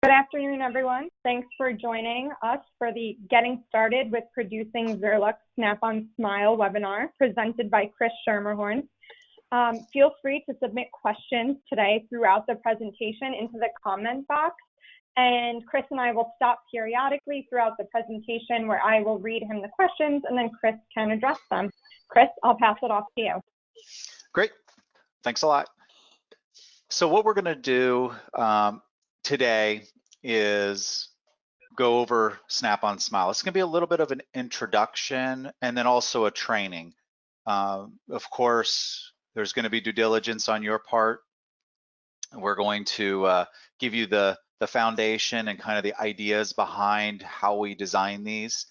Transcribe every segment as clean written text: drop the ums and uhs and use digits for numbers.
Good afternoon, everyone. Thanks for joining us for the Getting Started with Producing Zirlux Snap-On Smile webinar presented by Kris Schermerhorn. Feel free to submit questions today throughout the presentation into the comment box, and Kris and I will stop periodically throughout the presentation where I will read him the questions and then Kris can address them. Kris, I'll pass it off to you. Great, thanks a lot. So what we're going to do today is go over Snap-on Smile. It's going to be a little bit of an introduction and then also a training. Of course, there's going to be due diligence on your part. We're going to give you the foundation and kind of the ideas behind how we design these,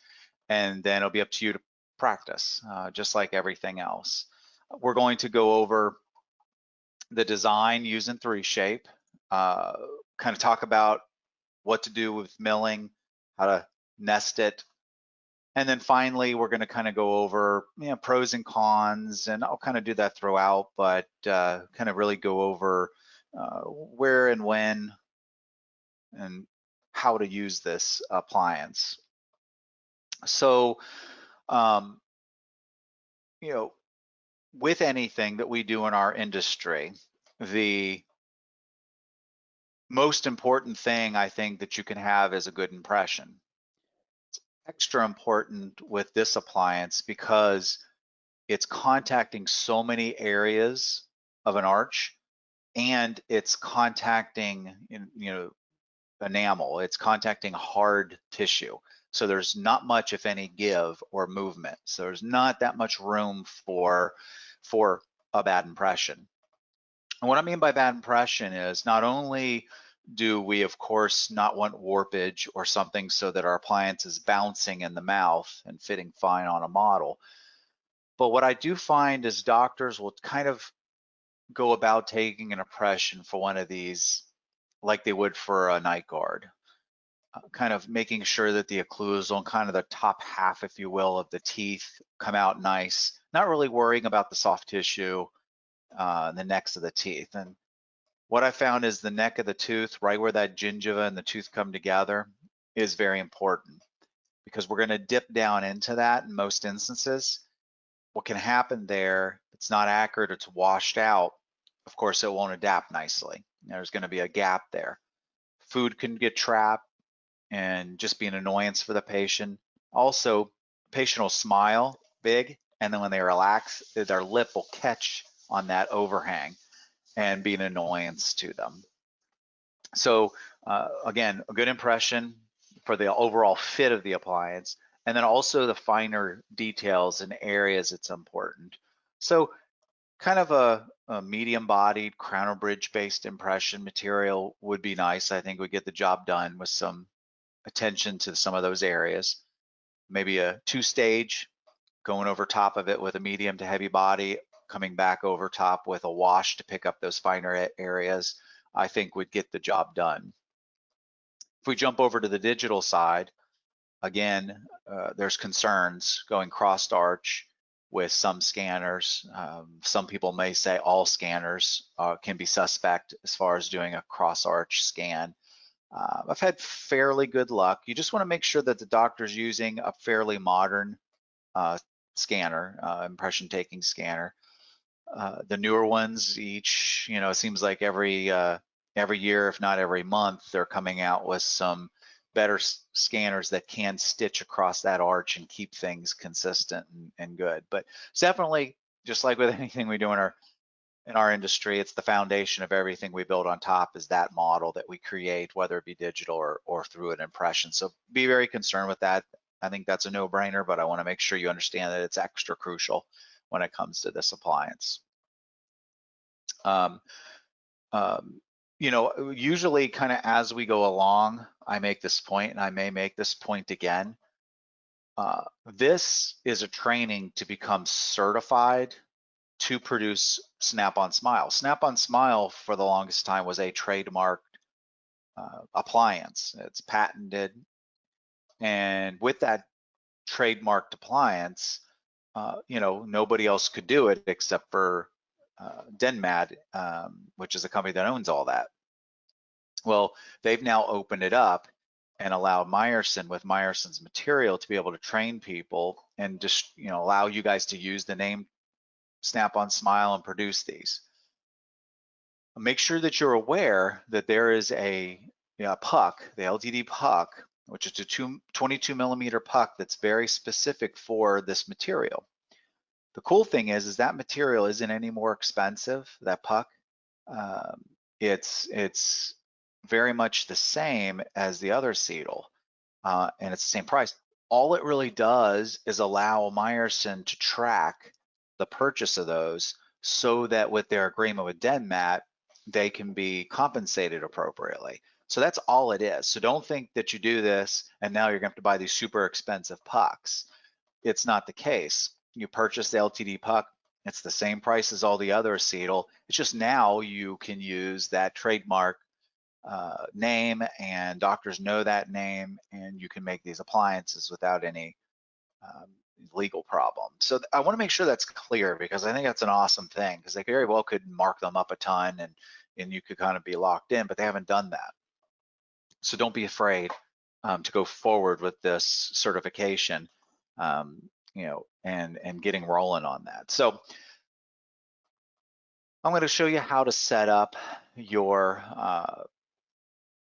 and then it'll be up to you to practice, just like everything else. We're going to go over the design using 3-shape, kind of talk about what to do with milling, how to nest it, and then finally we're going to kind of go over pros and cons, and I'll kind of do that throughout, but kind of really go over where and when and how to use this appliance. So with anything that we do in our industry, the most important thing I think that you can have is a good impression. It's extra important with this appliance because it's contacting so many areas of an arch, and it's contacting enamel, it's contacting hard tissue. So there's not much, if any, give or movement. So there's not that much room for a bad impression. And what I mean by bad impression is not only do we, of course, not want warpage or something so that our appliance is bouncing in the mouth and fitting fine on a model, but what I do find is doctors will kind of go about taking an impression for one of these like they would for a night guard, kind of making sure that the occlusal and kind of the top half, if you will, of the teeth come out nice, not really worrying about the soft tissue, the necks of the teeth. And what I found is the neck of the tooth, right where that gingiva and the tooth come together, is very important because we're going to dip down into that in most instances. What can happen there, if it's not accurate, it's washed out, of course it won't adapt nicely. There's going to be a gap there. Food can get trapped and just be an annoyance for the patient. Also, the patient will smile big, and then when they relax, their lip will catch on that overhang and be an annoyance to them. So again, a good impression for the overall fit of the appliance, and then also the finer details and areas it's important. So kind of a medium-bodied crown or bridge-based impression material would be nice. I think we get the job done with some attention to some of those areas. Maybe a 2-stage, going over top of it with a medium to heavy body, coming back over top with a wash to pick up those finer areas, I think would get the job done. If we jump over to the digital side, again, there's concerns going cross-arch with some scanners. Some people may say all scanners can be suspect as far as doing a cross-arch scan. I've had fairly good luck. You just want to make sure that the doctor's using a fairly modern scanner, impression-taking scanner. The newer ones, each, it seems like every year, if not every month, they're coming out with some better scanners that can stitch across that arch and keep things consistent and good. But it's definitely, just like with anything we do in our industry, it's the foundation of everything we build on top is that model that we create, whether it be digital or through an impression. So be very concerned with that. I think that's a no-brainer, but I want to make sure you understand that it's extra crucial when it comes to this appliance. Usually kind of as we go along, I make this point, and I may make this point again. This is a training to become certified to produce Snap-on Smile. Snap-on Smile for the longest time was a trademarked appliance. It's patented, and with that trademarked appliance, nobody else could do it except for Denmad, which is a company that owns all that. Well, they've now opened it up and allowed Meyerson, with Meyerson's material, to be able to train people and just, you know, allow you guys to use the name Snap-on Smile and produce these. Make sure that you're aware that there is a puck, the LTD puck, which is a 22 millimeter puck that's very specific for this material. The cool thing is that material isn't any more expensive, that puck. It's very much the same as the other Seedle, and it's the same price. All it really does is allow Meyerson to track the purchase of those so that with their agreement with Denmat, they can be compensated appropriately. So that's all it is. So don't think that you do this and now you're going to have to buy these super expensive pucks. It's not the case. You purchase the LTD puck, it's the same price as all the other Seedle. It's just now you can use that trademark name, and doctors know that name, and you can make these appliances without any legal problem. So I want to make sure that's clear, because I think that's an awesome thing, because they very well could mark them up a ton and you could kind of be locked in, but they haven't done that. So don't be afraid to go forward with this certification, you know, and getting rolling on that. So I'm going to show you how to set up your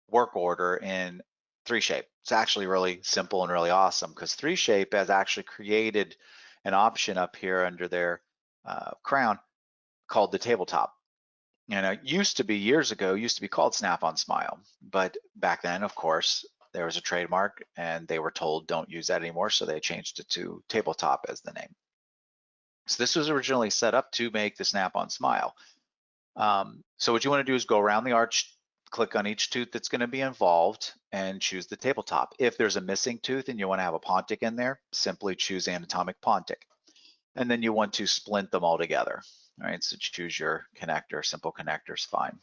work order in 3Shape. It's actually really simple and really awesome, because 3Shape has actually created an option up here under their crown called the tabletop. And it used to be, years ago, used to be called Snap-on Smile. But back then, of course, there was a trademark and they were told don't use that anymore. So they changed it to tabletop as the name. So this was originally set up to make the Snap-on Smile. So what you want to do is go around the arch, click on each tooth that's going to be involved, and choose the tabletop. If there's a missing tooth and you want to have a Pontic in there, simply choose anatomic Pontic. And then you want to splint them all together. All right, so choose your connector, simple connector is fine.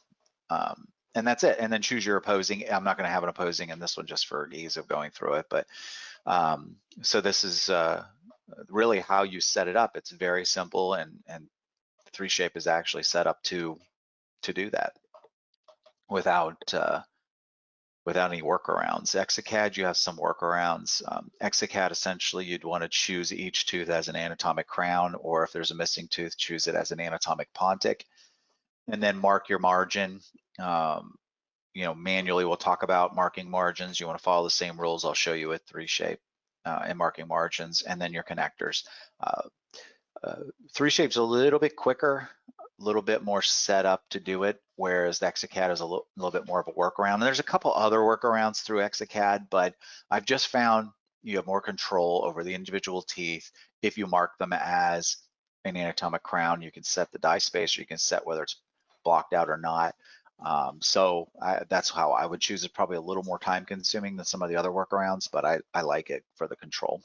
And that's it. And then choose your opposing. I'm not going to have an opposing in this one just for ease of going through it. But so this is really how you set it up. It's very simple, and 3Shape is actually set up to do that without any workarounds. Exocad, you have some workarounds. Exocad, essentially, you'd want to choose each tooth as an anatomic crown, or if there's a missing tooth, choose it as an anatomic Pontic, and then mark your margin. You know, manually, we'll talk about marking margins. You want to follow the same rules I'll show you with 3Shape and marking margins, and then your connectors. 3Shape's a little bit quicker, a little bit more set up to do it, whereas the Exocad is a little bit more of a workaround. And there's a couple other workarounds through Exocad, but I've just found you have more control over the individual teeth if you mark them as an anatomic crown. You can set the die space, or you can set whether it's blocked out or not. So that's how I would choose it. Probably a little more time consuming than some of the other workarounds, but I like it for the control.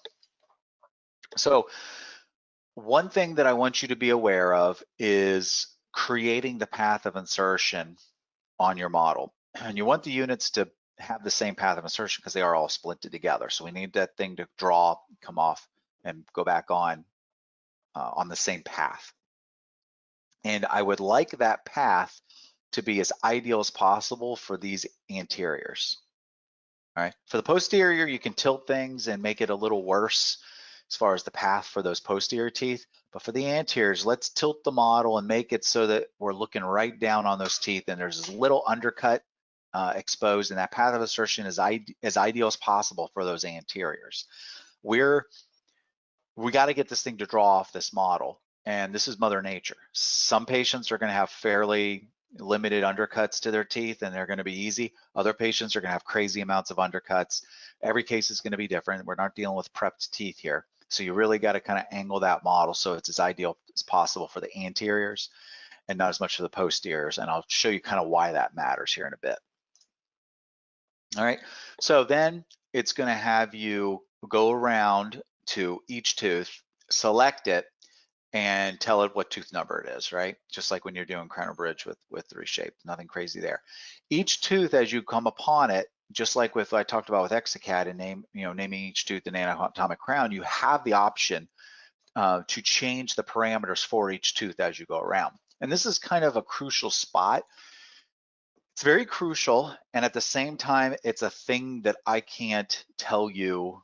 So one thing that I want you to be aware of is creating the path of insertion on your model. And you want the units to have the same path of insertion because they are all splinted together. So we need that thing to draw, come off, and go back on the same path. And I would like that path to be as ideal as possible for these anteriors. All right, for the posterior, you can tilt things and make it a little worse as far as the path for those posterior teeth. But for the anteriors, let's tilt the model and make it so that we're looking right down on those teeth and there's this little undercut exposed, and that path of insertion is as ideal as possible for those anteriors. We got to get this thing to draw off this model, and this is Mother Nature. Some patients are going to have fairly limited undercuts to their teeth and they're going to be easy. Other patients are going to have crazy amounts of undercuts. Every case is going to be different. We're not dealing with prepped teeth here. So you really got to kind of angle that model so it's as ideal as possible for the anteriors and not as much for the posteriors. And I'll show you kind of why that matters here in a bit. All right, so then it's going to have you go around to each tooth, select it, and tell it what tooth number it is, right? Just like when you're doing crown or bridge with 3Shape, nothing crazy there. Each tooth, as you come upon it, just like with I talked about with Exocad and naming each tooth an anatomic crown, you have the option to change the parameters for each tooth as you go around. And this is kind of a crucial spot. It's very crucial, and at the same time, it's a thing that I can't tell you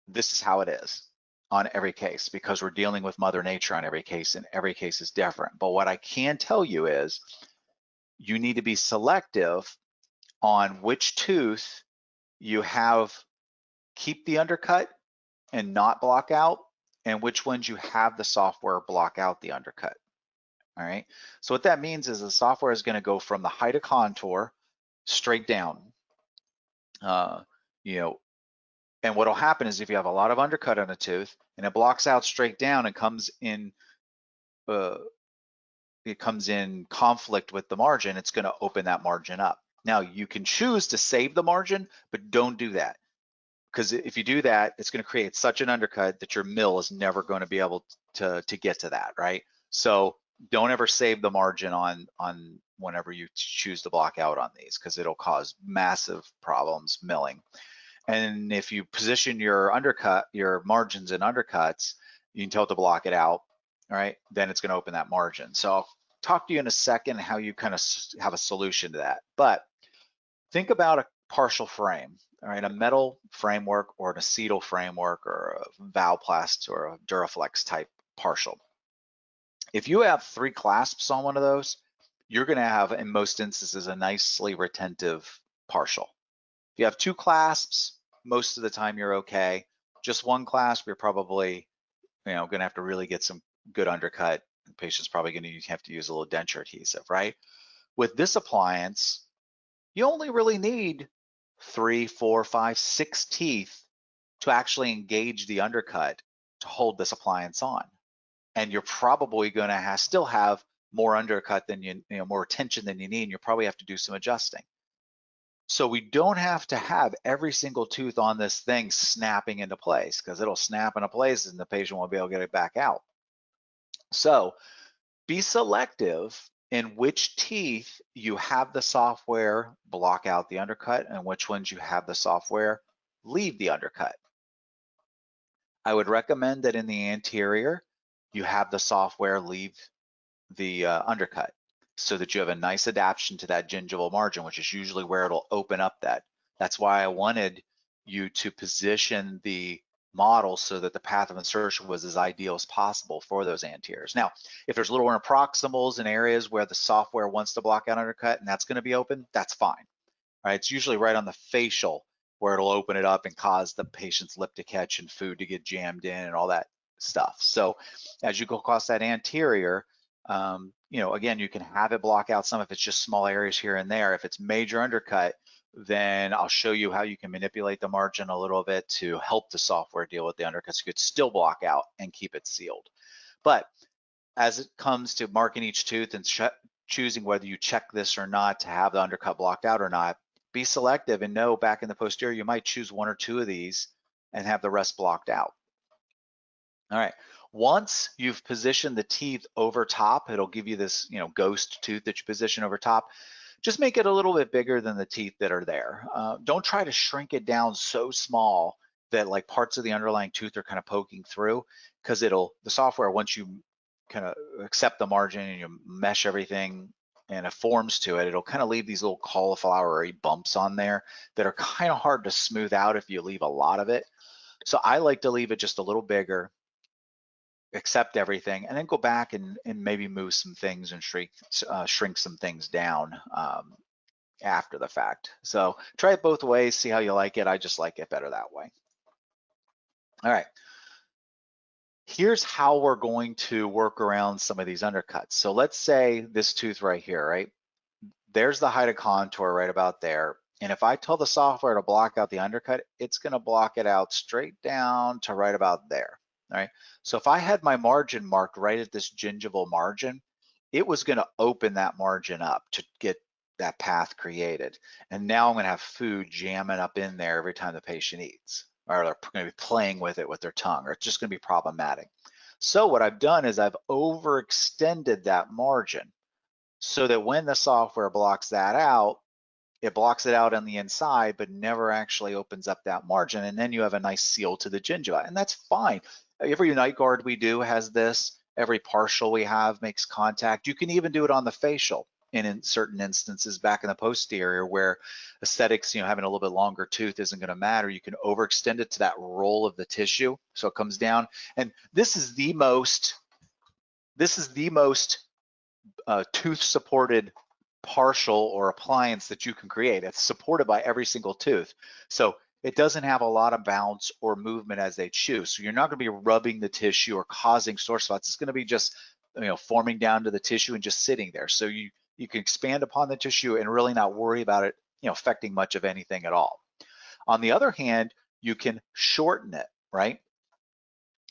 this is how it is on every case, because we're dealing with Mother Nature on every case, and every case is different. But what I can tell you is you need to be selective on which tooth you have keep the undercut and not block out, and which ones you have the software block out the undercut. All right. So what that means is the software is going to go from the height of contour straight down. You know, and what'll happen is if you have a lot of undercut on a tooth and it blocks out straight down and comes in, it comes in conflict with the margin, it's going to open that margin up. Now you can choose to save the margin, but don't do that, because if you do that, it's going to create such an undercut that your mill is never going to be able to get to that, right? So don't ever save the margin on whenever you choose to block out on these, because it'll cause massive problems milling. And if you position your undercut, your margins and undercuts, you can tell it to block it out, all right? Then it's going to open that margin. So I'll talk to you in a second how you kind of have a solution to that. But think about a partial frame, all right? A metal framework or an acetal framework or a Valplast or a Duraflex type partial. If you have 3 clasps on one of those, you're going to have, in most instances, a nicely retentive partial. If you have 2 clasps, most of the time you're okay. Just 1 clasp, you're probably, going to have to really get some good undercut. The patient's probably going to have to use a little denture adhesive, right? With this appliance, you only really need 3, 4, 5, 6 teeth to actually engage the undercut to hold this appliance on. And you're probably going to still have more undercut than more tension than you need, and you'll probably have to do some adjusting. So we don't have to have every single tooth on this thing snapping into place, because it'll snap into place and the patient won't be able to get it back out. So be selective in which teeth you have the software block out the undercut and which ones you have the software leave the undercut. I would recommend that in the anterior, you have the software leave the undercut, so that you have a nice adaptation to that gingival margin, which is usually where it'll open up that. That's why I wanted you to position the model so that the path of insertion was as ideal as possible for those anteriors. Now, if there's little interproximals in areas where the software wants to block out undercut and that's going to be open, that's fine. Right? It's usually right on the facial where it'll open it up and cause the patient's lip to catch and food to get jammed in and all that stuff. So as you go across that anterior, again, you can have it block out some if it's just small areas here and there. If it's major undercut, then I'll show you how you can manipulate the margin a little bit to help the software deal with the undercuts. You could still block out and keep it sealed. But as it comes to marking each tooth and choosing whether you check this or not to have the undercut blocked out or not, be selective and know back in the posterior, you might choose 1 or 2 of these and have the rest blocked out. All right, once you've positioned the teeth over top, it'll give you this, ghost tooth that you position over top. Just make it a little bit bigger than the teeth that are there. Don't try to shrink it down so small that like parts of the underlying tooth are kind of poking through, because the software, once you kind of accept the margin and you mesh everything and it forms to it, it'll kind of leave these little cauliflowery bumps on there that are kind of hard to smooth out if you leave a lot of it. So I like to leave it just a little bigger, accept everything, and then go back and maybe move some things and shrink some things down after the fact. So try it both ways, see how you like it. I just like it better that way. All right. Here's how we're going to work around some of these undercuts. So let's say this tooth right here, right? There's the height of contour right about there. And if I tell the software to block out the undercut, it's going to block it out straight down to right about there. All right. So if I had my margin marked right at this gingival margin, it was going to open that margin up to get that path created. And now I'm going to have food jamming up in there every time the patient eats, or they're going to be playing with it with their tongue, or it's just going to be problematic. So what I've done is I've overextended that margin so that when the software blocks that out, it blocks it out on the inside, but never actually opens up that margin. And then you have a nice seal to the gingiva, and that's fine. Every night guard we do has this. Every partial we have makes contact. You can even do it on the facial. in certain instances back in the posterior where aesthetics, having a little bit longer tooth isn't going to matter. You can overextend it to that roll of the tissue so it comes down. And this is the most tooth supported partial or appliance that you can create. It's supported by every single tooth. So it doesn't have a lot of bounce or movement as they chew. So you're not going to be rubbing the tissue or causing sore spots. It's going to be just forming down to the tissue and just sitting there. So you can expand upon the tissue and really not worry about it affecting much of anything at all. On the other hand, you can shorten it, right?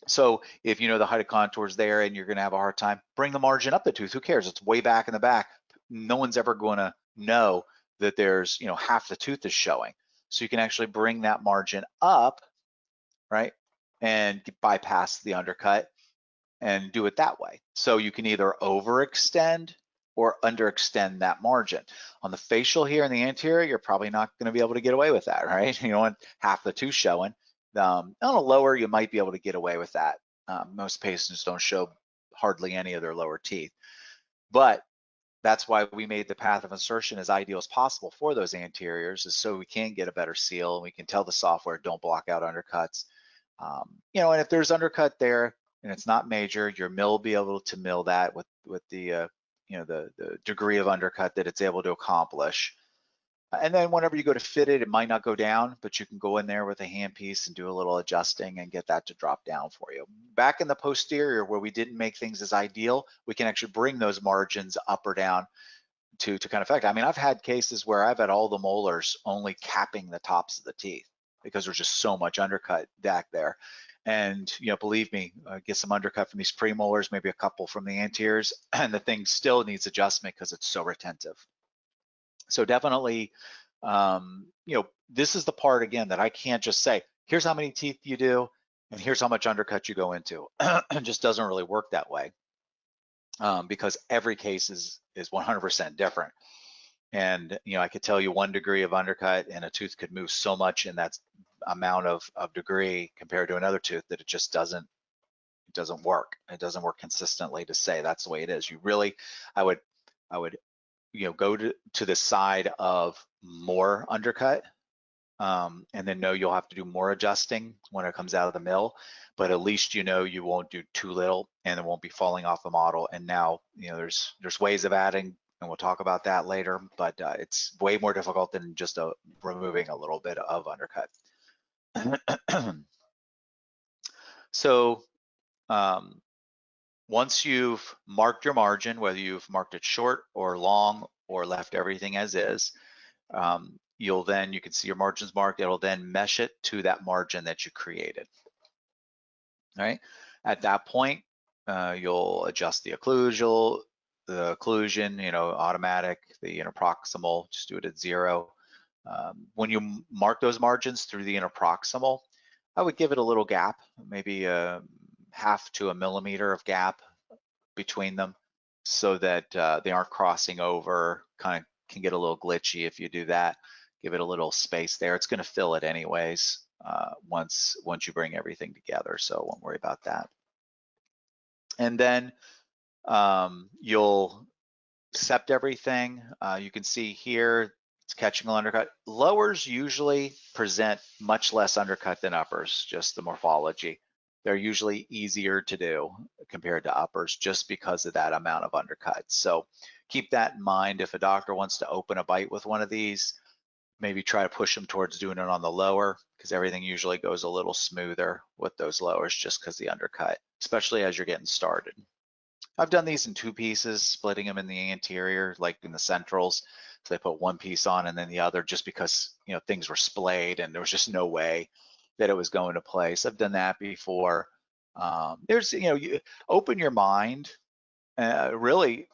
So if the height of contour is there and you're going to have a hard time, bring the margin up the tooth. Who cares? It's way back in the back. No one's ever going to know that there's half the tooth is showing. So you can actually bring that margin up, right, and bypass the undercut and do it that way. So you can either overextend or underextend that margin. On the facial here in the anterior, you're probably not going to be able to get away with that, right? You don't want half the tooth showing. On a lower, you might be able to get away with that. Most patients don't show hardly any of their lower teeth. But that's why we made the path of insertion as ideal as possible for those anteriors, is so we can get a better seal and we can tell the software don't block out undercuts. And if there's undercut there and it's not major, your mill will be able to mill that with the the degree of undercut that it's able to accomplish. And then whenever you go to fit it, it might not go down, but you can go in there with a handpiece and do a little adjusting and get that to drop down for you. Back in the posterior where we didn't make things as ideal, we can actually bring those margins up or down to kind of affect. I mean, I've had cases where I've had all the molars only capping the tops of the teeth because there's just so much undercut back there. And believe me, get some undercut from these premolars, maybe a couple from the anteriors, and the thing still needs adjustment because it's so retentive. So definitely, this is the part again that I can't just say, here's how many teeth you do, and here's how much undercut you go into. It just doesn't really work that way because every case is 100% different. And I could tell you 1 degree of undercut and a tooth could move so much in that amount of degree compared to another tooth that it just doesn't work. It doesn't work consistently to say that's the way it is. You really, I would go to the side of more undercut, and then know you'll have to do more adjusting when it comes out of the mill, but at least you won't do too little and it won't be falling off the model. And now there's ways of adding, and we'll talk about that later, but it's way more difficult than just removing a little bit of undercut. So once you've marked your margin, whether you've marked it short or long or left everything as is, you can see your margins marked. It'll then mesh it to that margin that you created. All right. At that point, you'll adjust the occlusal, automatic, the interproximal, just do it at 0. When you mark those margins through the interproximal, I would give it a little gap, maybe a 1/2 to 1 millimeter of gap between them, so that they aren't crossing over. Kind of can get a little glitchy if you do that. Give it a little space there. It's going to fill it anyways once you bring everything together, so won't worry about that. And then you'll sept everything. You can see here it's catching an undercut. Lowers usually present much less undercut than uppers, just the morphology. They're usually easier to do compared to uppers just because of that amount of undercut. So keep that in mind. If a doctor wants to open a bite with one of these, maybe try to push them towards doing it on the lower, because everything usually goes a little smoother with those lowers just because the undercut, especially as you're getting started. I've done these in 2 pieces, splitting them in the anterior, like in the centrals. So they put 1 piece on and then the other, just because things were splayed and there was just no way that it was going to place. I've done that before. There's you open your mind, really,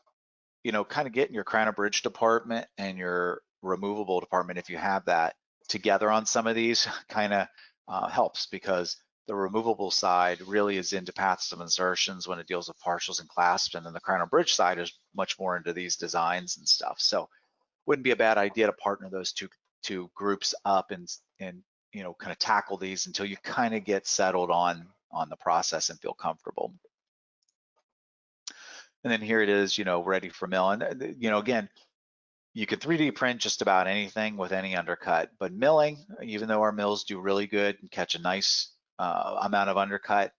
kind of getting your crown and bridge department and your removable department, if you have that, together on some of these kind of helps, because the removable side really is into paths of insertions when it deals with partials and clasps, and then the crown and bridge side is much more into these designs and stuff. So wouldn't be a bad idea to partner those two groups up and kind of tackle these until you kind of get settled on the process and feel comfortable. And then here it is, ready for mill. And, again, you can 3D print just about anything with any undercut, but milling, even though our mills do really good and catch a nice amount of undercut,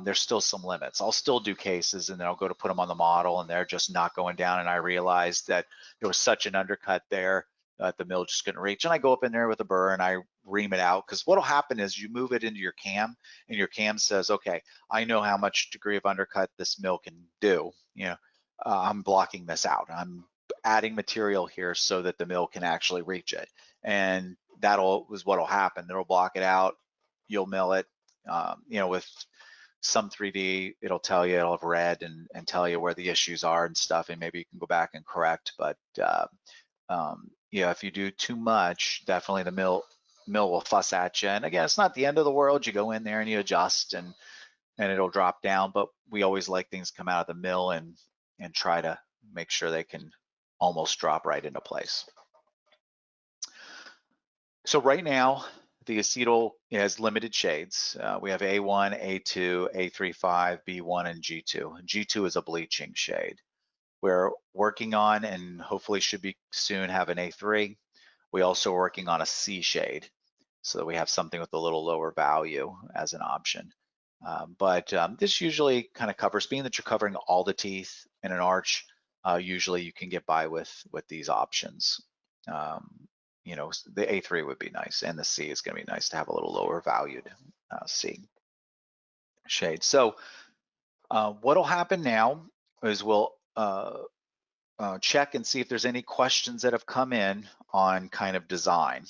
there's still some limits. I'll still do cases and then I'll go to put them on the model and they're just not going down, and I realized that there was such an undercut there that the mill just couldn't reach. And I go up in there with a burr and I ream it out, because what'll happen is you move it into your cam and your cam says, okay, I know how much degree of undercut this mill can do. I'm blocking this out. I'm adding material here so that the mill can actually reach it, and is what'll happen. It'll block it out. You'll mill it. With some 3D, it'll tell you, it'll have red and tell you where the issues are and stuff, and maybe you can go back and correct. But if you do too much, definitely the mill will fuss at you. And again, it's not the end of the world. You go in there and you adjust, and it'll drop down. But we always like things come out of the mill and try to make sure they can almost drop right into place. So right now, the acetal has limited shades. We have A1, A2, A35, B1, and G2. G2 is a bleaching shade. We're working on, and hopefully should be soon, have an A3. We also are working on a C shade, so that we have something with a little lower value as an option. But this usually kind of covers, being that you're covering all the teeth in an arch, usually you can get by with these options. The A3 would be nice, and the C is going to be nice to have a little lower valued C shade. So what'll happen now is we'll check and see if there's any questions that have come in on kind of design.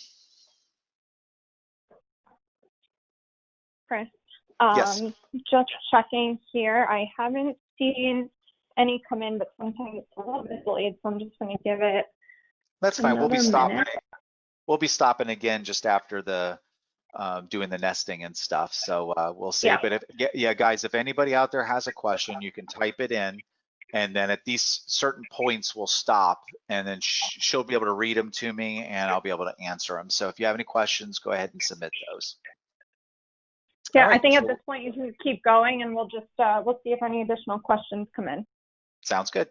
Kris, Yes. just checking here. I haven't seen any come in, but sometimes it's a little bit delayed, so I'm just going to give it. That's fine. We'll be stopping. Minute. We'll be stopping again just after the doing the nesting and stuff. So we'll see. Yeah. But guys, if anybody out there has a question, you can type it in, and then at these certain points we'll stop, and then she'll be able to read them to me, and I'll be able to answer them. So if you have any questions, go ahead and submit those. Yeah, right, I think at this point you can keep going, and we'll just we'll see if any additional questions come in. Sounds good.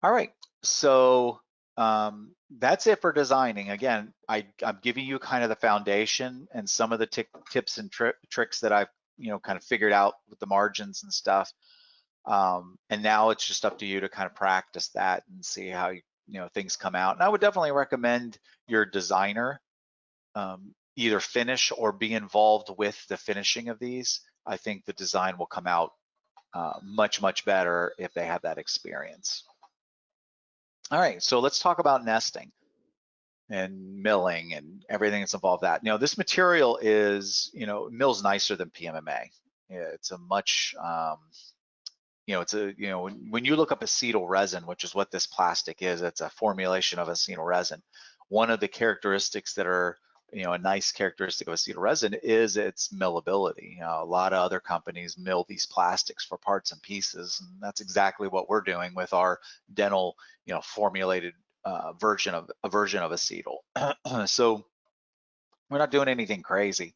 All right, so that's it for designing. Again, I'm giving you kind of the foundation and some of the tips and tricks that I've kind of figured out with the margins and stuff. And now it's just up to you to kind of practice that and see how things come out. And I would definitely recommend your designer either finish or be involved with the finishing of these. I think the design will come out much better if they have that experience. All right, so let's talk about nesting and milling and everything that's involved that. This material is, mills nicer than PMMA. It's a much, when you look up acetyl resin, which is what this plastic is, it's a formulation of acetyl resin. One of the characteristics that are, a nice characteristic of acetyl resin is its millability. A lot of other companies mill these plastics for parts and pieces, and that's exactly what we're doing with our dental, formulated version of acetyl. So we're not doing anything crazy,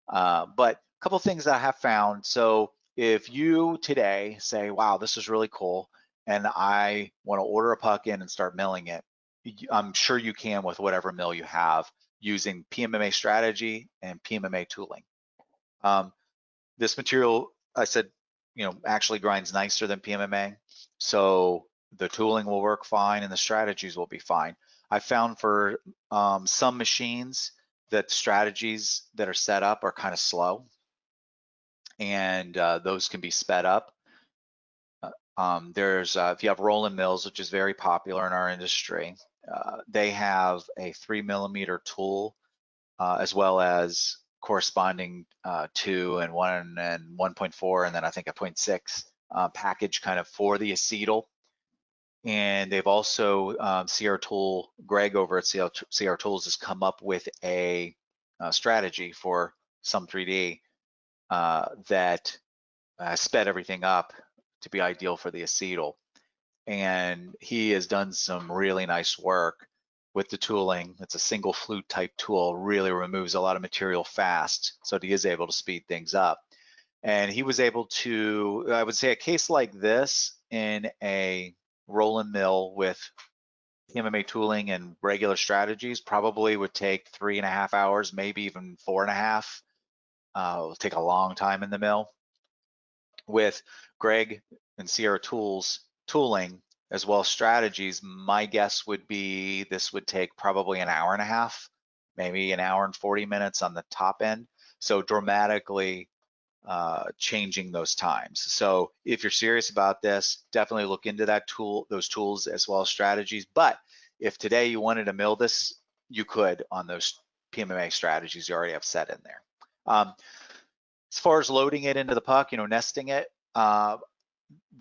but a couple things that I have found. So if you today say, wow, this is really cool, and I want to order a puck in and start milling it, I'm sure you can with whatever mill you have using PMMA strategy and PMMA tooling. This material, I said, actually grinds nicer than PMMA, so the tooling will work fine and the strategies will be fine. I found for some machines that strategies that are set up are kind of slow, and those can be sped up. There's if you have rolling mills, which is very popular in our industry, they have a 3mm tool as well as corresponding 2 and 1 and 1.4 and then I think a 0.6 package kind of for the acetyl. And they've also CR Tool, Greg over at CR Tools has come up with a strategy for some 3D that sped everything up to be ideal for the acetyl. And he has done some really nice work with the tooling. It's a single flute type tool, really removes a lot of material fast, so he is able to speed things up. And he was able to, I would say a case like this in a roll and mill with PMMA tooling and regular strategies probably would take 3.5 hours, maybe even 4.5. It'll take a long time in the mill. With Greg and Sierra tooling, as well as strategies, my guess would be this would take probably an hour and a half, maybe an hour and 40 minutes on the top end. So dramatically changing those times. So if you're serious about this, definitely look into those tools as well as strategies. But if today you wanted to mill this, you could on those PMMA strategies you already have set in there. As far as loading it into the puck, nesting it,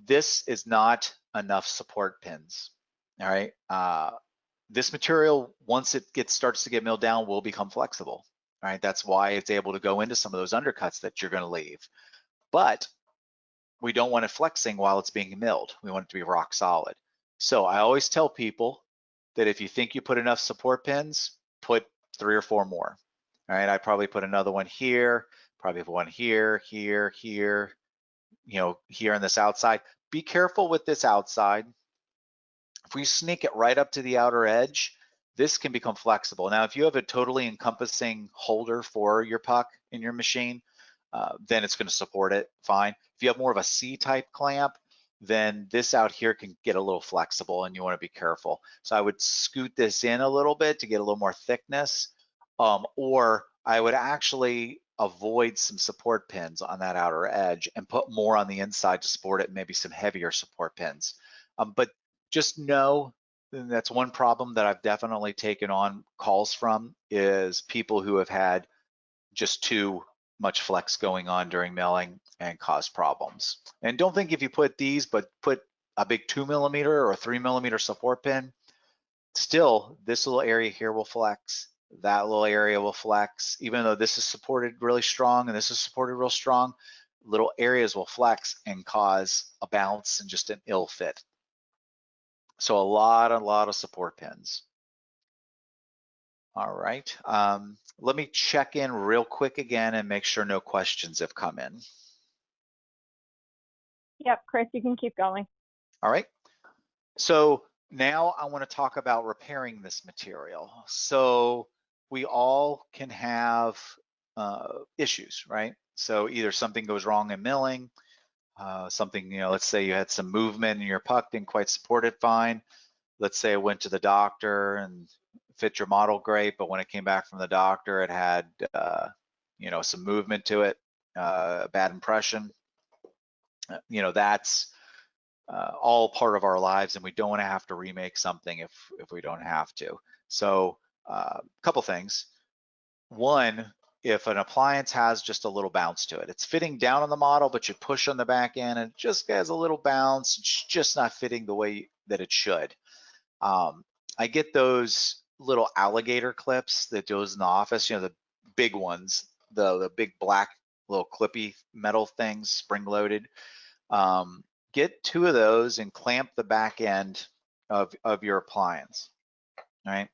this is not enough support pins. All right. This material, once it starts to get milled down, will become flexible. All right. That's why it's able to go into some of those undercuts that you're going to leave. But we don't want it flexing while it's being milled. We want it to be rock solid. So I always tell people that if you think you put enough support pins, put 3 or 4 more. All right. I probably put another one here, probably put one here, here, here, here on this outside. Be careful with this outside. If we sneak it right up to the outer edge, this can become flexible. Now, if you have a totally encompassing holder for your puck in your machine, then it's going to support it fine. If you have more of a C-type clamp, then this out here can get a little flexible and you want to be careful. So I would scoot this in a little bit to get a little more thickness, or I would actually avoid some support pins on that outer edge and put more on the inside to support it, maybe some heavier support pins. But just know that's one problem that I've definitely taken on calls from is people who have had just too much flex going on during milling and cause problems. And don't think if you put these, but put a big 2mm or a 3mm support pin, still this little area here will flex, that little area will flex. Even though this is supported really strong and this is supported real strong, little areas will flex and cause a bounce and just an ill fit. So a lot of support pins. All right, let me check in real quick again and make sure no questions have come in. Yep, Kris, you can keep going. All right, so now I want to talk about repairing this material. So we all can have issues, right? So either something goes wrong in milling, something, let's say you had some movement in your puck, didn't quite support it fine. Let's say I went to the doctor and fit your model great, but when it came back from the doctor, it had, some movement to it, bad impression. That's all part of our lives, and we don't want to have to remake something if we don't have to. So a couple things. One, if an appliance has just a little bounce to it, it's fitting down on the model, but you push on the back end and it just has a little bounce, it's just not fitting the way that it should. I get those little alligator clips that goes in the office, the big ones, the big black little clippy metal things, spring loaded. Get 2 of those and clamp the back end of your appliance. All right.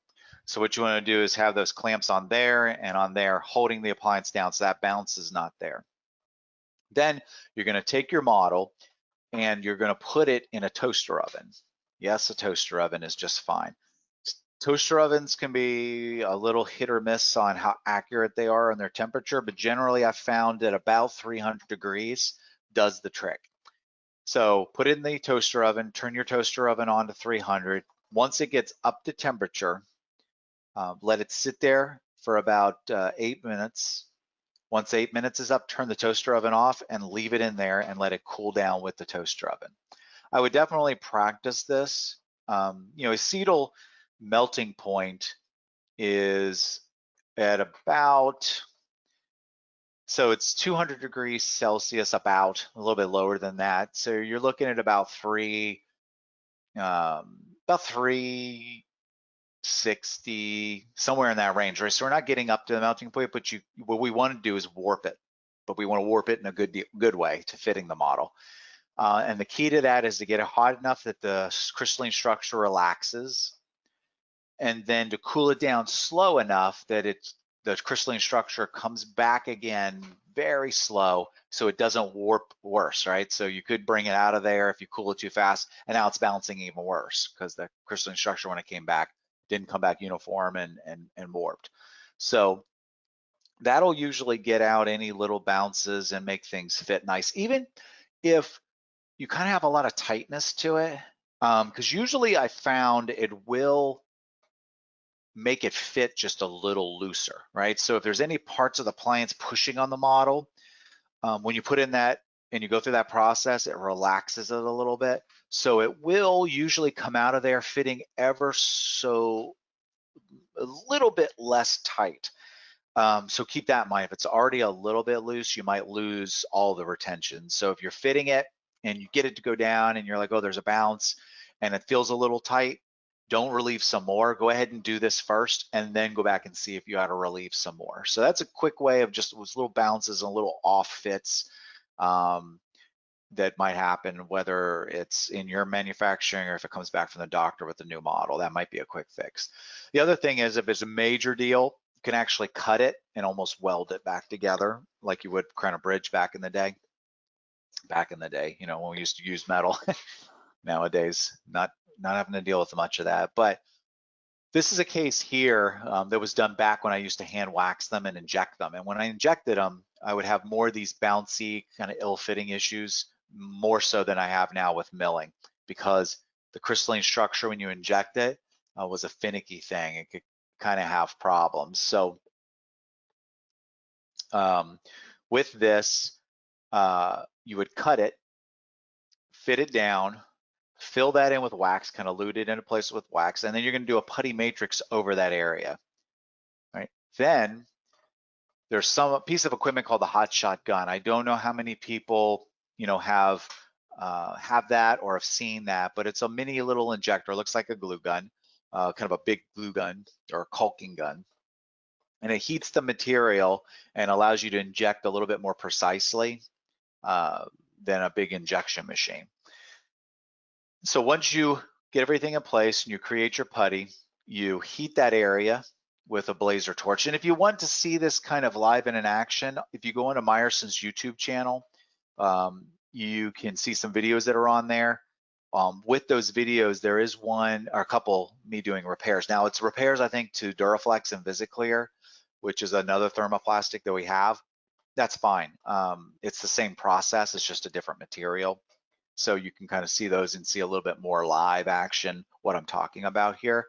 So what you want to do is have those clamps on there and on there, holding the appliance down so that bounce is not there. Then you're going to take your model and you're going to put it in a toaster oven. Yes, a toaster oven is just fine. Toaster ovens can be a little hit or miss on how accurate they are on their temperature, but generally I've found that about 300 degrees does the trick. So put it in the toaster oven, turn your toaster oven on to 300. Once it gets up to temperature, let it sit there for about 8 minutes. Once 8 minutes is up, turn the toaster oven off and leave it in there and let it cool down with the toaster oven. I would definitely practice this. Acetal melting point is at about, so it's 200 degrees Celsius, about a little bit lower than that. So you're looking at about 360, somewhere in that range, right? So we're not getting up to the melting point, but what we want to do is warp it, but we want to warp it in a good way to fitting the model. And the key to that is to get it hot enough that the crystalline structure relaxes, and then to cool it down slow enough that the crystalline structure comes back again very slow, so it doesn't warp worse, right? So you could bring it out of there if you cool it too fast, and now it's bouncing even worse because the crystalline structure, when it came back, didn't come back uniform and warped. So that'll usually get out any little bounces and make things fit nice, even if you kind of have a lot of tightness to it, because usually I found it will make it fit just a little looser, right? So if there's any parts of the appliance pushing on the model, when you put in that and you go through that process, it relaxes it a little bit. So it will usually come out of there fitting ever so a little bit less tight. So keep that in mind. If it's already a little bit loose, you might lose all the retention. So if you're fitting it and you get it to go down and you're like, oh, there's a bounce and it feels a little tight, don't relieve some more. Go ahead and do this first and then go back and see if you ought to relieve some more. So that's a quick way of just those little bounces and little off fits that might happen, whether it's in your manufacturing or if it comes back from the doctor with the new model. That might be a quick fix. The other thing is, if it's a major deal, you can actually cut it and almost weld it back together like you would crown a bridge back in the day. Back in the day, you know, when we used to use metal. Nowadays, not having to deal with much of that. But this is a case here that was done back when I used to hand wax them and inject them. And when I injected them, I would have more of these bouncy, kind of ill-fitting issues, more so than I have now with milling, because the crystalline structure when you inject it was a finicky thing. It could kind of have problems. So with this, you would cut it, fit it down, fill that in with wax, kind of lute it into place with wax, and then you're going to do a putty matrix over that area. Right? Then there's some piece of equipment called the hot shot gun. I don't know how many people, you know, have that or have seen that, but it's a mini little injector. It looks like a glue gun, kind of a big glue gun or a caulking gun. And it heats the material and allows you to inject a little bit more precisely than a big injection machine. So once you get everything in place and you create your putty, you heat that area with a blazer torch. And if you want to see this kind of live and in action, if you go into Meyerson's YouTube channel, you can see some videos that are on there. With those videos, there is one or a couple me doing repairs. Now it's repairs, I think, to Duraflex and VisiClear, which is another thermoplastic that we have. That's fine. It's the same process, it's just a different material. So you can kind of see those and see a little bit more live action, what I'm talking about here.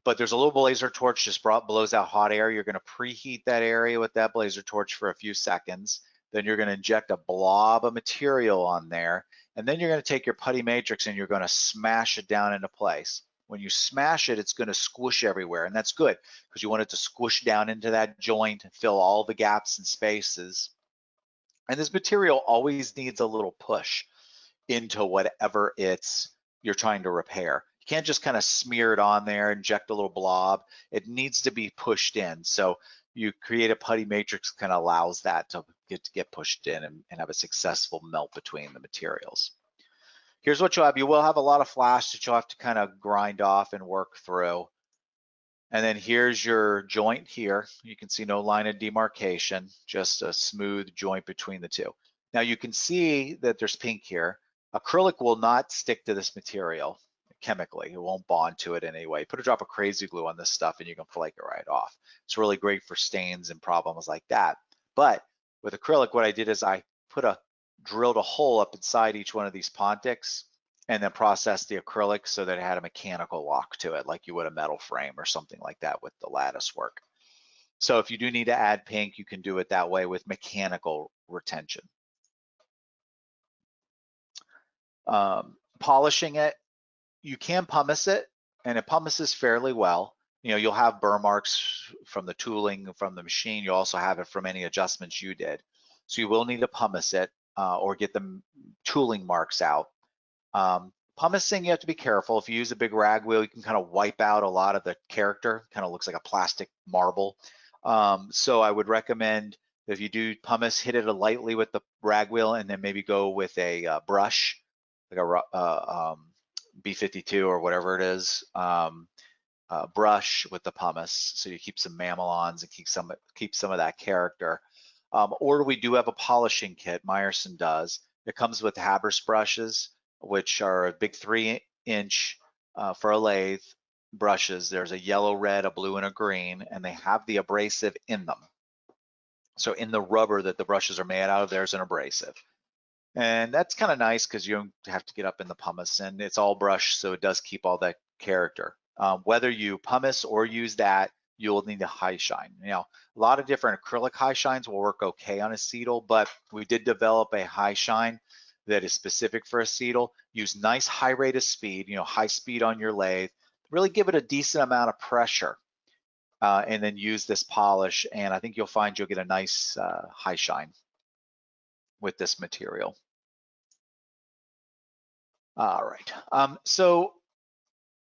But there's a little blazer torch just blows out hot air. You're gonna preheat that area with that blazer torch for a few seconds. Then you're gonna inject a blob of material on there. And then you're gonna take your putty matrix and you're gonna smash it down into place. When you smash it, it's gonna squish everywhere. And that's good because you want it to squish down into that joint and fill all the gaps and spaces. And this material always needs a little push into whatever you're trying to repair. You can't just kind of smear it on there, inject a little blob. It needs to be pushed in. So you create a putty matrix kind of allows that to get pushed in and have a successful melt between the materials. Here's what you'll have. You will have a lot of flash that you'll have to kind of grind off and work through. And then here's your joint here. You can see no line of demarcation, just a smooth joint between the two. Now you can see that there's pink here. Acrylic will not stick to this material chemically. It won't bond to it anyway. Put a drop of crazy glue on this stuff and you can flake it right off. It's really great for stains and problems like that. But with acrylic, what I did is I drilled a hole up inside each one of these Pontics and then processed the acrylic so that it had a mechanical lock to it, like you would a metal frame or something like that with the lattice work. So if you do need to add pink, you can do it that way with mechanical retention. Polishing it, you can pumice it, and it pumices fairly well. You know, you'll have burr marks from the tooling from the machine. You also have it from any adjustments you did. So you will need to pumice it or get the tooling marks out. Pumicing, you have to be careful. If you use a big rag wheel, you can kind of wipe out a lot of the character. Kind of looks like a plastic marble. So I would recommend that if you do pumice, hit it lightly with the rag wheel and then maybe go with a brush, like a B52 or whatever it is, brush with the pumice, so you keep some mamelons and keep some of that character. Or we do have a polishing kit, Meyerson does. It comes with Haber's brushes, which are a big 3-inch for a lathe brushes. There's a yellow, red, a blue, and a green, and they have the abrasive in them. So in the rubber that the brushes are made out of, there's an abrasive. And that's kind of nice because you don't have to get up in the pumice, and it's all brushed, so it does keep all that character. Whether you pumice or use that, you'll need a high shine. A lot of different acrylic high shines will work okay on acetal, but we did develop a high shine that is specific for acetal. Use nice high rate of speed, high speed on your lathe. Really give it a decent amount of pressure, and then use this polish, and I think you'll find you'll get a nice high shine with this material. All right, so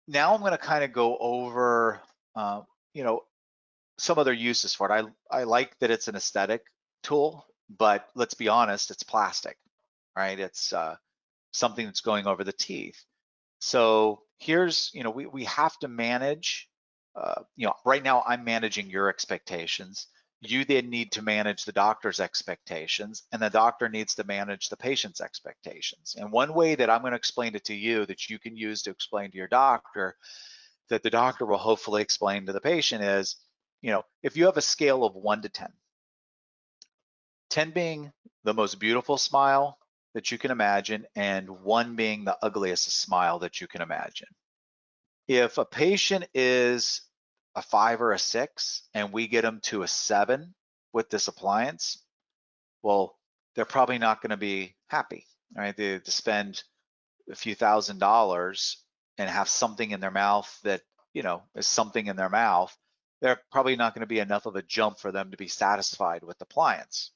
now I'm going to kind of go over, some other uses for it. I like that it's an aesthetic tool, but let's be honest, it's plastic, right? It's something that's going over the teeth. So here's, we have to manage, right now I'm managing your expectations. You then need to manage the doctor's expectations, and the doctor needs to manage the patient's expectations. And one way that I'm going to explain it to you that you can use to explain to your doctor, that the doctor will hopefully explain to the patient is, if you have a scale of 1 to 10, 10 being the most beautiful smile that you can imagine, and 1 being the ugliest smile that you can imagine. If a patient is a 5 or a 6 and we get them to a 7 with this appliance, well, they're probably not going to be happy, right? They to spend a few $1,000s and have something in their mouth that, is something in their mouth. They're probably not going to be enough of a jump for them to be satisfied with the appliance.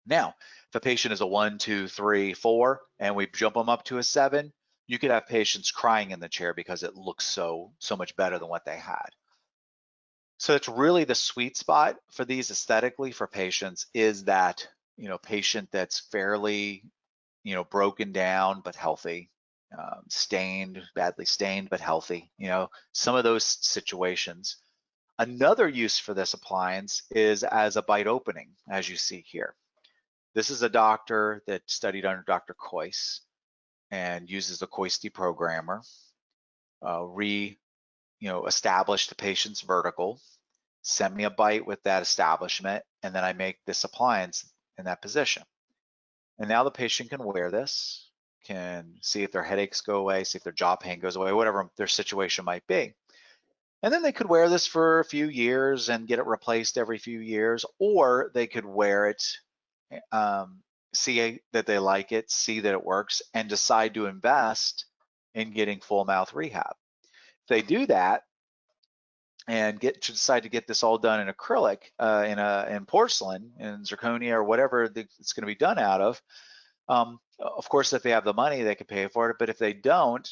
Now, if a patient is a 1, 2, 3, 4, and we jump them up to a 7, you could have patients crying in the chair because it looks so much better than what they had. So it's really the sweet spot for these aesthetically for patients is that, patient that's fairly, broken down but healthy, badly stained but healthy, some of those situations. Another use for this appliance is as a bite opening, as you see here. This is a doctor that studied under Dr. Kris and uses the Kris deprogrammer, establish the patient's vertical, send me a bite with that establishment, and then I make this appliance in that position. And now the patient can wear this, can see if their headaches go away, see if their jaw pain goes away, whatever their situation might be. And then they could wear this for a few years and get it replaced every few years, or they could wear it, see that they like it, see that it works, and decide to invest in getting full mouth rehab. If they do that and decide to get this all done in acrylic, in porcelain, in zirconia, or whatever it's going to be done out of, of course, if they have the money, they can pay for it. But if they don't,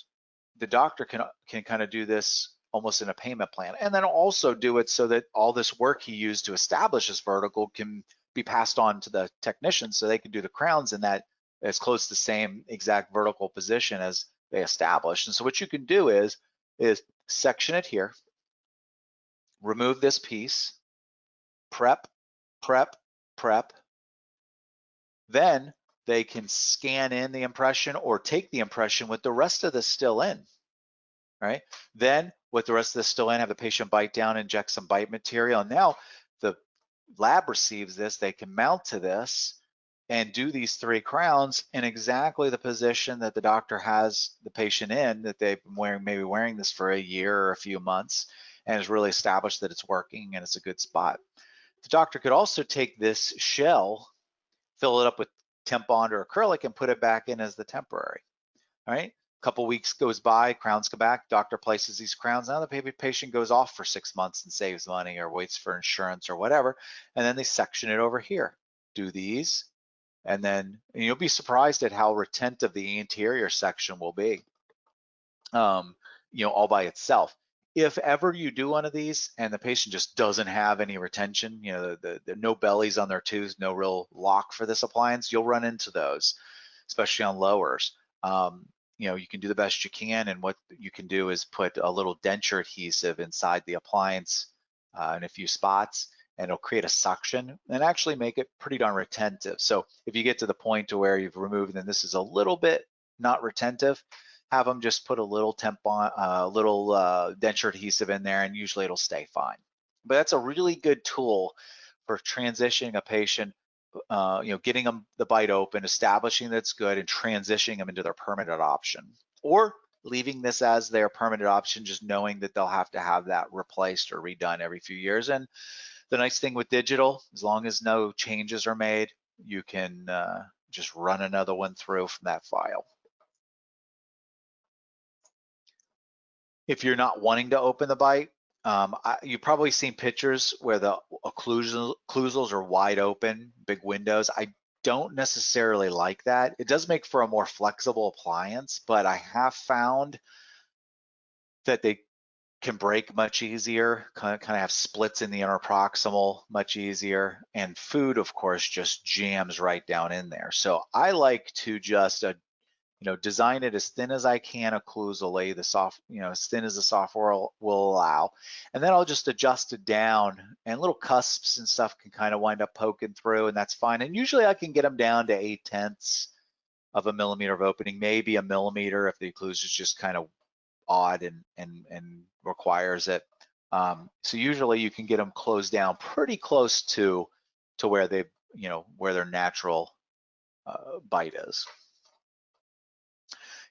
the doctor can kind of do this almost in a payment plan, and then also do it so that all this work he used to establish this vertical can be passed on to the technicians, so they can do the crowns in that as close to the same exact vertical position as they established. And so what you can do is section it here, remove this piece, prep, prep, prep. Then they can scan in the impression or take the impression with the rest of this still in, right? Then with the rest of this still in, have the patient bite down, inject some bite material. And now the lab receives this, they can mount to this and do these 3 crowns in exactly the position that the doctor has the patient in, that they've been maybe wearing this for a year or a few months, and has really established that it's working and it's a good spot. The doctor could also take this shell, fill it up with temp bond or acrylic, and put it back in as the temporary. All right, a couple weeks goes by, crowns come back, doctor places these crowns. Now the patient goes off for 6 months and saves money or waits for insurance or whatever, and then they section it over here, do these, and then you'll be surprised at how retentive the anterior section will be, all by itself. If ever you do one of these and the patient just doesn't have any retention, the no bellies on their tooth, no real lock for this appliance, you'll run into those, especially on lowers. you can do the best you can, and what you can do is put a little denture adhesive inside the appliance in a few spots, and it'll create a suction and actually make it pretty darn retentive. So if you get to the point to where you've removed and this is a little bit not retentive, have them just put a little denture adhesive in there, and usually it'll stay fine. But that's a really good tool for transitioning a patient, getting them the bite open, establishing that it's good, and transitioning them into their permanent option, or leaving this as their permanent option, just knowing that they'll have to have that replaced or redone every few years. And the nice thing with digital, as long as no changes are made, you can just run another one through from that file. If you're not wanting to open the bite, you've probably seen pictures where the occlusals are wide open, big windows. I don't necessarily like that. It does make for a more flexible appliance, but I have found that they can break much easier, kind of have splits in the interproximal much easier, and food, of course, just jams right down in there. So I like to just design it as thin as I can occlusally, as thin as the software will allow. And then I'll just adjust it down, and little cusps and stuff can kind of wind up poking through, and that's fine. And usually I can get them down to 0.8 of a millimeter of opening, maybe a millimeter if the occlusion is just kind of odd and requires it. So usually you can get them closed down pretty close to where they, where their natural bite is.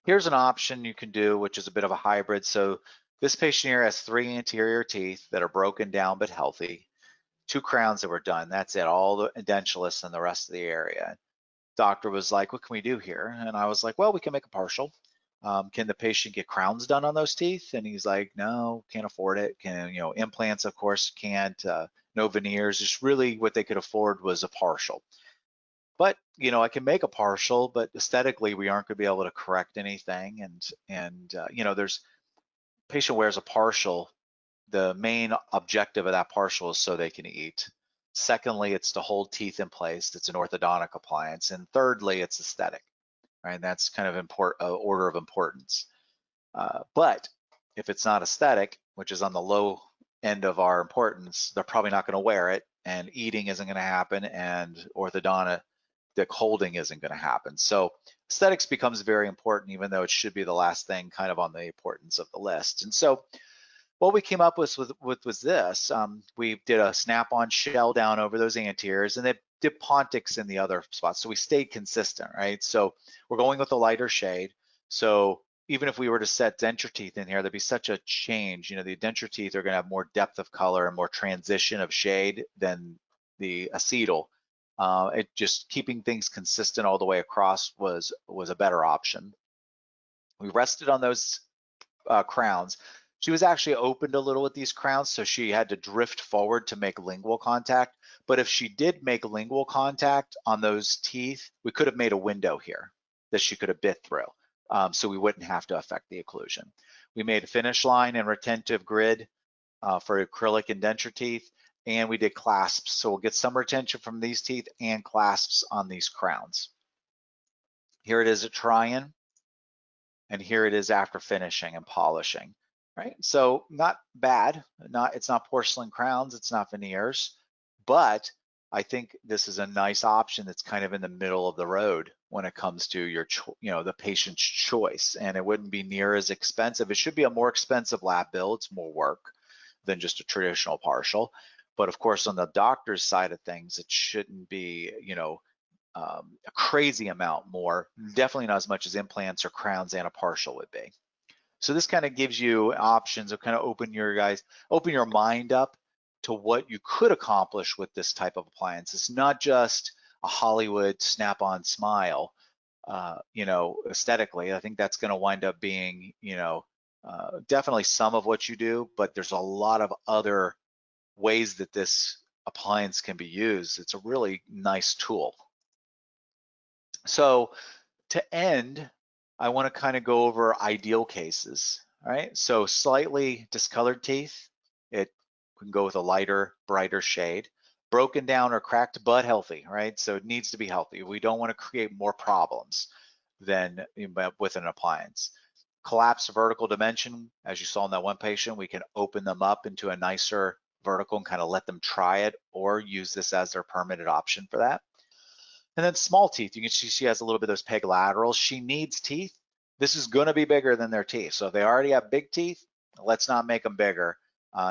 Here's an option you can do, which is a bit of a hybrid. So this patient here has 3 anterior teeth that are broken down but healthy, 2 crowns that were done. That's it, all the edentulous in the rest of the area. Doctor was like, what can we do here? And I was like, well, we can make a partial. Can the patient get crowns done on those teeth? And he's like, no, can't afford it. Implants, of course, can't. No veneers. Just really what they could afford was a partial. But I can make a partial, but aesthetically we aren't going to be able to correct anything. And there's patient wears a partial. The main objective of that partial is so they can eat. Secondly, it's to hold teeth in place. It's an orthodontic appliance. And thirdly, it's aesthetic. Right, and that's kind of order of importance. But if it's not aesthetic, which is on the low end of our importance, they're probably not going to wear it, and eating isn't going to happen, and orthodontic holding isn't going to happen. So aesthetics becomes very important, even though it should be the last thing kind of on the importance of the list. And so what we came up with was this. We did a snap-on shell down over those anteriors, and they did Pontics in the other spots. So we stayed consistent, right? So we're going with a lighter shade. So even if we were to set denture teeth in here, there'd be such a change. The denture teeth are going to have more depth of color and more transition of shade than the acetal. It just keeping things consistent all the way across was a better option. We rested on those crowns. She was actually opened a little with these crowns, so she had to drift forward to make lingual contact. But if she did make lingual contact on those teeth, we could have made a window here that she could have bit through, so we wouldn't have to affect the occlusion. We made a finish line and retentive grid for acrylic and denture teeth, and we did clasps. So we'll get some retention from these teeth and clasps on these crowns. Here it is at try-in, and here it is after finishing and polishing. Right, so not bad. It's not porcelain crowns, it's not veneers, but I think this is a nice option that's kind of in the middle of the road when it comes to your, the patient's choice, and it wouldn't be near as expensive. It should be a more expensive lab bill. It's more work than just a traditional partial, but of course on the doctor's side of things, it shouldn't be, a crazy amount more. Definitely not as much as implants or crowns and a partial would be. So this kind of gives you options of kind of open your mind up to what you could accomplish with this type of appliance. It's not just a Hollywood Snap-on Smile, aesthetically. I think that's going to wind up being, definitely some of what you do, but there's a lot of other ways that this appliance can be used. It's a really nice tool. So to end, I want to kind of go over ideal cases, right? So slightly discolored teeth, it can go with a lighter, brighter shade. Broken down or cracked, but healthy, right? So it needs to be healthy. We don't want to create more problems. than with an appliance. Collapsed vertical dimension, as you saw in that one patient, we can open them up into a nicer vertical and kind of let them try it or use this as their permanent option for that. And then small teeth, you can see she has a little bit of those peg laterals. She needs teeth. This is going to be bigger than their teeth. So if they already have big teeth, let's not make them bigger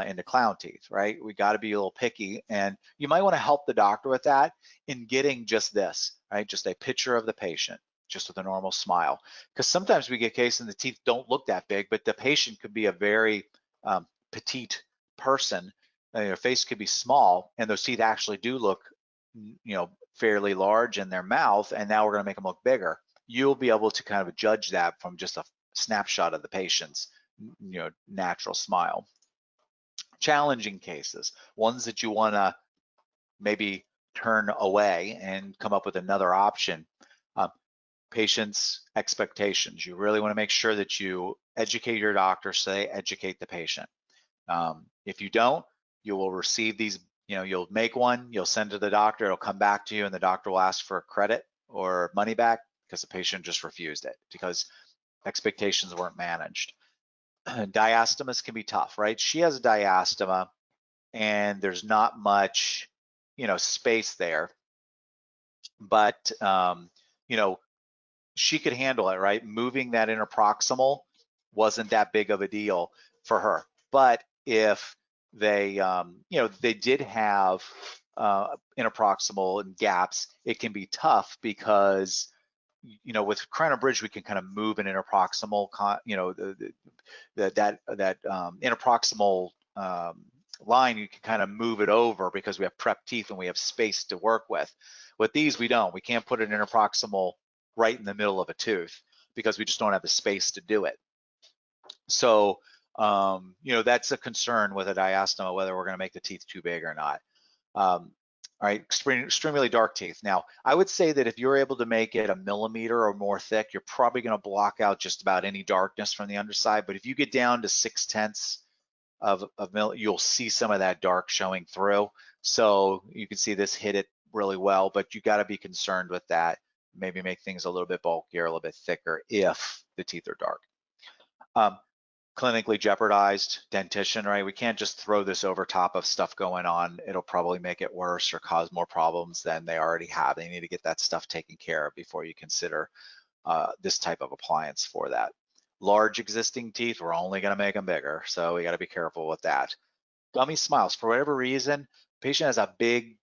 into clown teeth, right? We got to be a little picky, and you might want to help the doctor with that in getting just this, right? Just a picture of the patient, just with a normal smile. Because sometimes we get cases and the teeth don't look that big, but the patient could be a very petite person. Their face could be small, and those teeth actually do look, fairly large in their mouth, and now we're going to make them look bigger. You'll be able to kind of judge that from just a snapshot of the patient's, natural smile. Challenging cases, ones that you want to maybe turn away and come up with another option. Patient's expectations. You really want to make sure that you educate your doctor, educate the patient. If you don't, you will receive these, you'll make one, you'll send to the doctor, it'll come back to you, and the doctor will ask for credit or money back because the patient just refused it because expectations weren't managed. Diastemas can be tough, right? She has a diastema and there's not much, space there, but, she could handle it, right? Moving that interproximal wasn't that big of a deal for her. But if they, they did have interproximal and gaps, it can be tough because, with crown and bridge, we can kind of move an interproximal, that interproximal line, you can kind of move it over because we have prep teeth and we have space to work with. With these, we don't. We can't put an interproximal right in the middle of a tooth because we just don't have the space to do it. So, that's a concern with a diastema, whether we're going to make the teeth too big or not. All right, extremely dark teeth. Now, I would say that if you're able to make it 1 millimeter or more thick, you're probably going to block out just about any darkness from the underside. But if you get down to 0.6 of you'll see some of that dark showing through. So you can see this hit it really well, but you got to be concerned with that. Maybe make things a little bit bulkier, a little bit thicker if the teeth are dark. Clinically jeopardized dentition, right? We can't just throw this over top of stuff going on. It'll probably make it worse or cause more problems than they already have. They need to get that stuff taken care of before you consider this type of appliance for that. Large existing teeth, we're only going to make them bigger, so we got to be careful with that. Gummy smiles, for whatever reason, patient has a big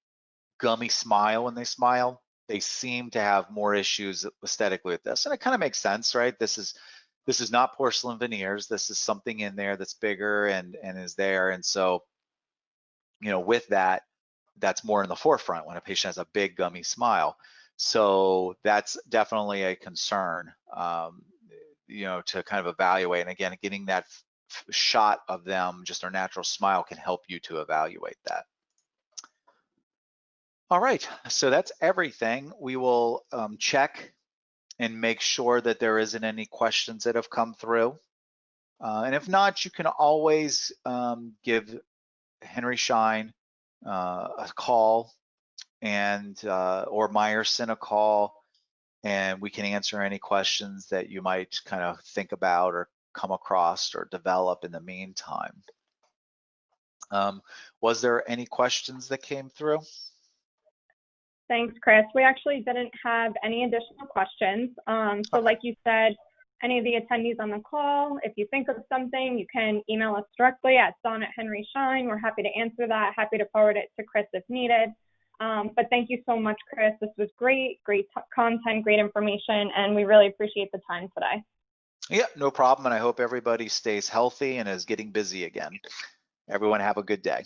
gummy smile when they smile. They seem to have more issues aesthetically with this, and it kind of makes sense, right? This is not porcelain veneers. This is something in there that's bigger and is there, and so, with that, that's more in the forefront when a patient has a big gummy smile. So that's definitely a concern, to kind of evaluate. And again, getting that shot of them, just their natural smile, can help you to evaluate that. All right, so that's everything. We will check and make sure that there isn't any questions that have come through. And if not, you can always give Henry Schein a call and or Meyerson a call, and we can answer any questions that you might kind of think about or come across or develop in the meantime. Was there any questions that came through? Thanks, Kris. We actually didn't have any additional questions. So like you said, any of the attendees on the call, if you think of something, you can email us directly at Zahn@Henry Schein. We're happy to answer that, happy to forward it to Kris if needed. But thank you so much, Kris. This was great content, great information, and we really appreciate the time today. Yeah, no problem. And I hope everybody stays healthy and is getting busy again. Everyone have a good day.